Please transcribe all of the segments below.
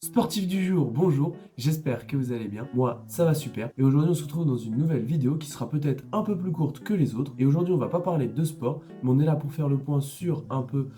Sportif du jour, bonjour, j'espère que vous allez bien. Moi, ça va super. Et aujourd'hui, on se retrouve dans une nouvelle vidéo qui sera peut-être un peu plus courte que les autres. Et aujourd'hui, on va pas parler de sport, mais on est là pour faire le point sur un peu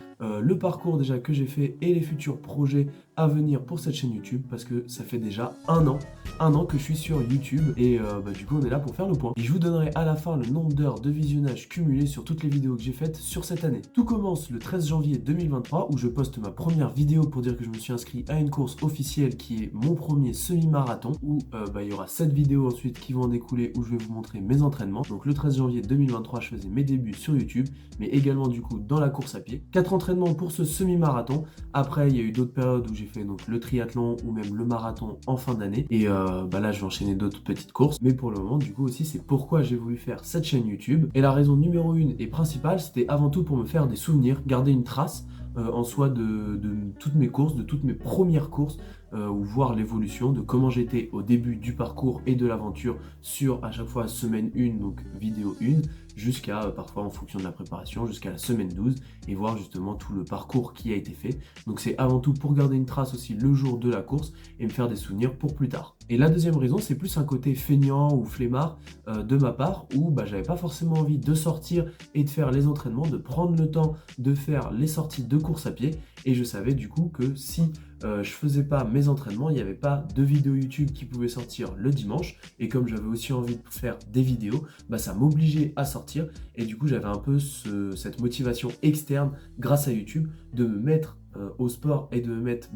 le parcours déjà que j'ai fait et les futurs projets à venir pour cette chaîne YouTube parce que ça fait déjà un an que je suis sur YouTube et du coup, on est là pour faire le point. Et je vous donnerai à la fin le nombre d'heures de visionnage cumulé sur toutes les vidéos que j'ai faites sur cette année. Tout commence le 13 janvier 2023 où je poste ma première vidéo pour dire que je me suis inscrit à une course officielle qui est mon premier semi-marathon où il y aura 7 vidéos ensuite qui vont en découler où je vais vous montrer mes entraînements. Donc le 13 janvier 2023, je faisais mes débuts sur YouTube, mais également du coup dans la course à pied. 4 entraînements pour ce semi-marathon. Après, il y a eu d'autres périodes où j'ai fait donc le triathlon ou même le marathon en fin d'année. Et là, je vais enchaîner d'autres petites courses. Mais pour le moment, du coup aussi, c'est pourquoi j'ai voulu faire cette chaîne YouTube. Et la raison numéro 1 et principale, c'était avant tout pour me faire des souvenirs, garder une trace en soi de toutes mes courses, de toutes mes premières courses, ou voir l'évolution de comment j'étais au début du parcours et de l'aventure sur à chaque fois semaine 1, donc vidéo 1, jusqu'à parfois en fonction de la préparation, jusqu'à la semaine 12 et voir justement tout le parcours qui a été fait. Donc c'est avant tout pour garder une trace aussi le jour de la course et me faire des souvenirs pour plus tard. Et la deuxième raison, c'est plus un côté feignant ou flemmard de ma part où j'avais pas forcément envie de sortir et de faire les entraînements, de prendre le temps de faire les sorties de course à pied. Et je savais du coup que si je faisais pas mes entraînements, il n'y avait pas de vidéos YouTube qui pouvaient sortir le dimanche. Et comme j'avais aussi envie de faire des vidéos, ça m'obligeait à sortir. Et du coup, j'avais un peu cette motivation externe grâce à YouTube de me mettre au sport et de me mettre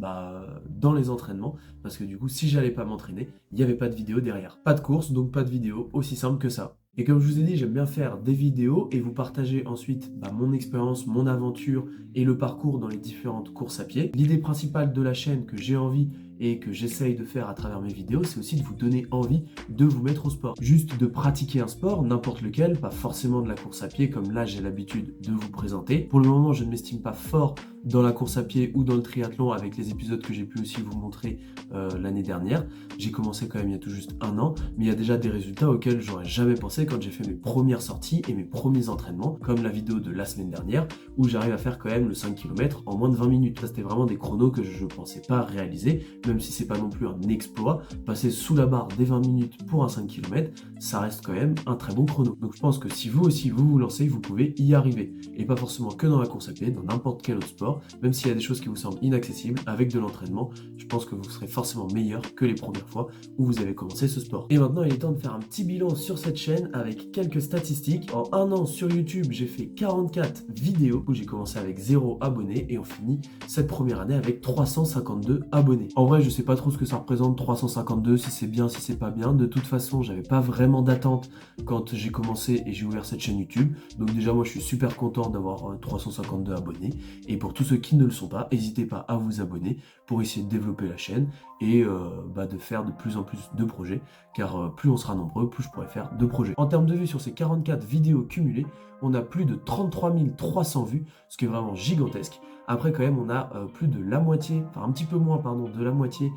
dans les entraînements. Parce que du coup, si j'allais pas m'entraîner, il n'y avait pas de vidéo derrière. Pas de course, donc pas de vidéo, aussi simple que ça. Et comme je vous ai dit, j'aime bien faire des vidéos et vous partager ensuite mon expérience, mon aventure et le parcours dans les différentes courses à pied. L'idée principale de la chaîne que j'ai envie et que j'essaye de faire à travers mes vidéos, c'est aussi de vous donner envie de vous mettre au sport. Juste de pratiquer un sport, n'importe lequel, pas forcément de la course à pied comme là j'ai l'habitude de vous présenter. Pour le moment, je ne m'estime pas fort dans la course à pied ou dans le triathlon avec les épisodes que j'ai pu aussi vous montrer l'année dernière. J'ai commencé quand même il y a tout juste un an, mais il y a déjà des résultats auxquels j'aurais jamais pensé quand j'ai fait mes premières sorties et mes premiers entraînements, comme la vidéo de la semaine dernière, où j'arrive à faire quand même le 5 km en moins de 20 minutes. Ça, c'était vraiment des chronos que je ne pensais pas réaliser, même si c'est pas non plus un exploit. Passer sous la barre des 20 minutes pour un 5 km, ça reste quand même un très bon chrono. Donc je pense que si vous aussi vous vous lancez, vous pouvez y arriver. Et pas forcément que dans la course à pied, dans n'importe quel autre sport, même s'il y a des choses qui vous semblent inaccessibles, avec de l'entraînement, je pense que vous serez forcément meilleur que les premières fois où vous avez commencé ce sport. Et maintenant, il est temps de faire un petit bilan sur cette chaîne avec quelques statistiques. En un an sur YouTube, j'ai fait 44 vidéos où j'ai commencé avec 0 abonnés et on finit cette première année avec 352 abonnés. En vrai, je sais pas trop ce que ça représente 352, si c'est bien, si c'est pas bien. De toute façon, j'avais pas vraiment d'attente quand j'ai commencé et j'ai ouvert cette chaîne YouTube. Donc déjà, moi, je suis super content d'avoir 352 abonnés. Et pour tous ceux qui ne le sont pas, n'hésitez pas à vous abonner pour essayer de développer la chaîne et de faire de plus en plus de projets, car plus on sera nombreux, plus je pourrai faire de projets. En termes de vues sur ces 44 vidéos cumulées, on a plus de 33 300 vues, ce qui est vraiment gigantesque. Après quand même, on a plus de la moitié, enfin un petit peu moins, pardon, de la moitié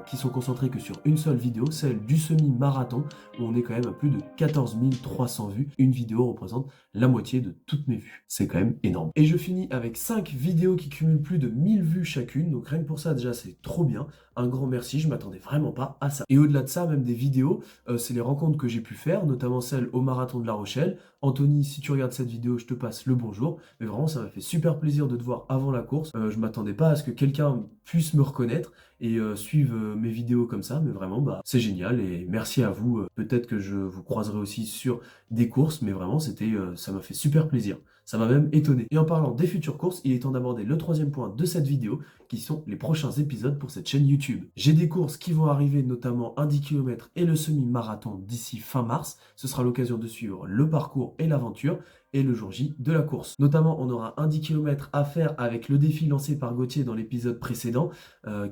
qui sont concentrés que sur une seule vidéo, celle du semi-marathon, où on est quand même à plus de 14 300 vues. Une vidéo représente la moitié de toutes mes vues. C'est quand même énorme. Et je finis avec 5 vidéos qui cumulent plus de 1000 vues chacune, donc rien que pour ça déjà c'est trop bien. Un grand merci, je m'attendais vraiment pas à ça. Et au-delà de ça, même des vidéos, c'est les rencontres que j'ai pu faire, notamment celle au marathon de La Rochelle. Anthony, si tu regardes cette vidéo, je te passe le bonjour. Mais vraiment, ça m'a fait super plaisir de te voir avant la course. Je m'attendais pas à ce que quelqu'un puisse me reconnaître et suive mes vidéos comme ça, mais vraiment, c'est génial et merci à vous. Peut-être que je vous croiserai aussi sur des courses, mais vraiment, ça m'a fait super plaisir. Ça m'a même étonné. Et en parlant des futures courses, il est temps d'aborder le troisième point de cette vidéo, qui sont les prochains épisodes pour cette chaîne YouTube. J'ai des courses qui vont arriver, notamment un 10 km et le semi-marathon d'ici fin mars. Ce sera l'occasion de suivre le parcours et l'aventure et le jour J de la course. Notamment, on aura un 10 km à faire avec le défi lancé par Gauthier dans l'épisode précédent,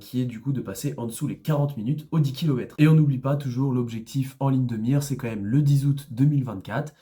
qui est du coup de passer en dessous les 40 minutes au 10 km. Et on n'oublie pas toujours l'objectif en ligne de mire, c'est quand même le 10 août 2024.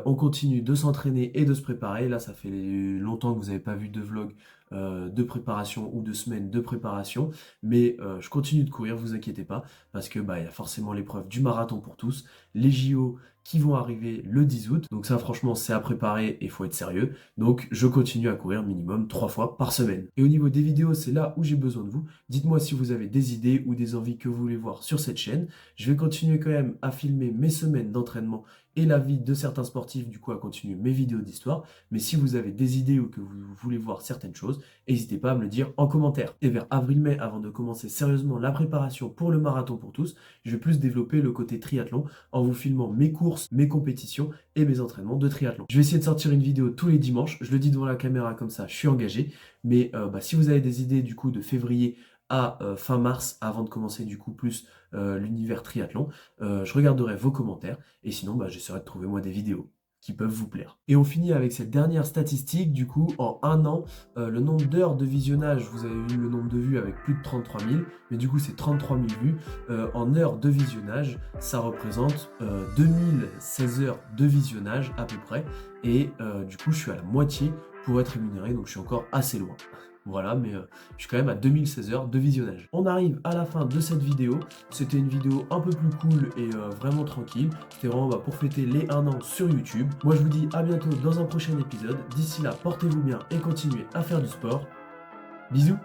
On continue de s'entraîner et de se préparer. Là, ça fait longtemps que vous n'avez pas vu de vlog de préparation ou de semaine de préparation, mais je continue de courir, vous inquiétez pas, parce que il y a forcément l'épreuve du marathon pour tous, les JO qui vont arriver le 10 août. Donc ça, franchement, c'est à préparer et il faut être sérieux. Donc je continue à courir minimum 3 fois par semaine. Et au niveau des vidéos, c'est là où j'ai besoin de vous. Dites-moi si vous avez des idées ou des envies que vous voulez voir sur cette chaîne. Je vais continuer quand même à filmer mes semaines d'entraînement et la vie de certains sportifs, du coup, à continuer mes vidéos d'histoire. Mais si vous avez des idées ou que vous voulez voir certaines choses, n'hésitez pas à me le dire en commentaire. Et vers avril-mai, avant de commencer sérieusement la préparation pour le marathon pour tous, je vais plus développer le côté triathlon en vous filmant mes courses, mes compétitions et mes entraînements de triathlon. Je vais essayer de sortir une vidéo tous les dimanches. Je le dis devant la caméra comme ça, je suis engagé. Mais si vous avez des idées du coup de février à fin mars, avant de commencer du coup plus l'univers triathlon, je regarderai vos commentaires et sinon j'essaierai de trouver moi des vidéos qui peuvent vous plaire. Et on finit avec cette dernière statistique, du coup, en un an, le nombre d'heures de visionnage, vous avez vu le nombre de vues avec plus de 33 000, mais du coup c'est 33 000 vues. En heures de visionnage, ça représente 2016 heures de visionnage à peu près, et du coup je suis à la moitié pour être rémunéré, donc je suis encore assez loin. Voilà, mais je suis quand même à 2016 heures de visionnage. On arrive à la fin de cette vidéo. C'était une vidéo un peu plus cool et vraiment tranquille. C'était vraiment pour fêter les 1 an sur YouTube. Moi, je vous dis à bientôt dans un prochain épisode. D'ici là, portez-vous bien et continuez à faire du sport. Bisous!